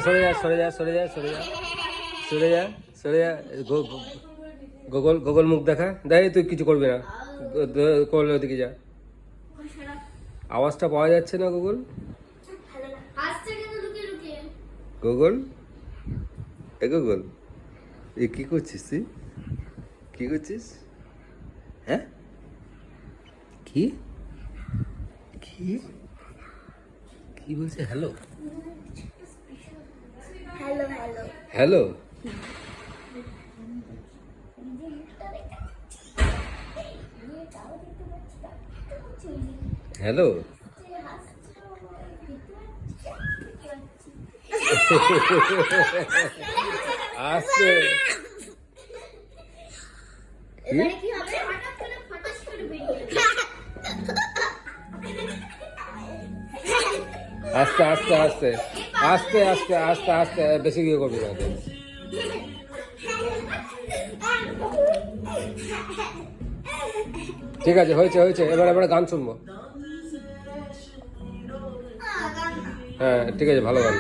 সরে যা সরে যা সরে যা সরে যা সরে যা সরে যা। গোগল গোগল মুখ দেখা দেখ, তুই কিছু করবি না, করলে ওদিকে যা। আওয়াজটা পাওয়া যাচ্ছে না গোগল। গোগল এ গোগল, এ কি করছিস তুই? কি করছিস? হ্যাঁ কি কি কি বলছে? Hello hello hello hello. Hello আসছে এবারে কি হবে? হঠাৎ করে ফটাস করে বেরিয়ে এলো। আস্তে আস্তে আস্তে আস্তে আস্তে আস্তে আস্তে, বেশি গিয়ে করবি না। ঠিক আছে, হয়েছে হয়েছে, এবার এবারে গান শুনবো। হ্যাঁ ঠিক আছে, ভালো গান।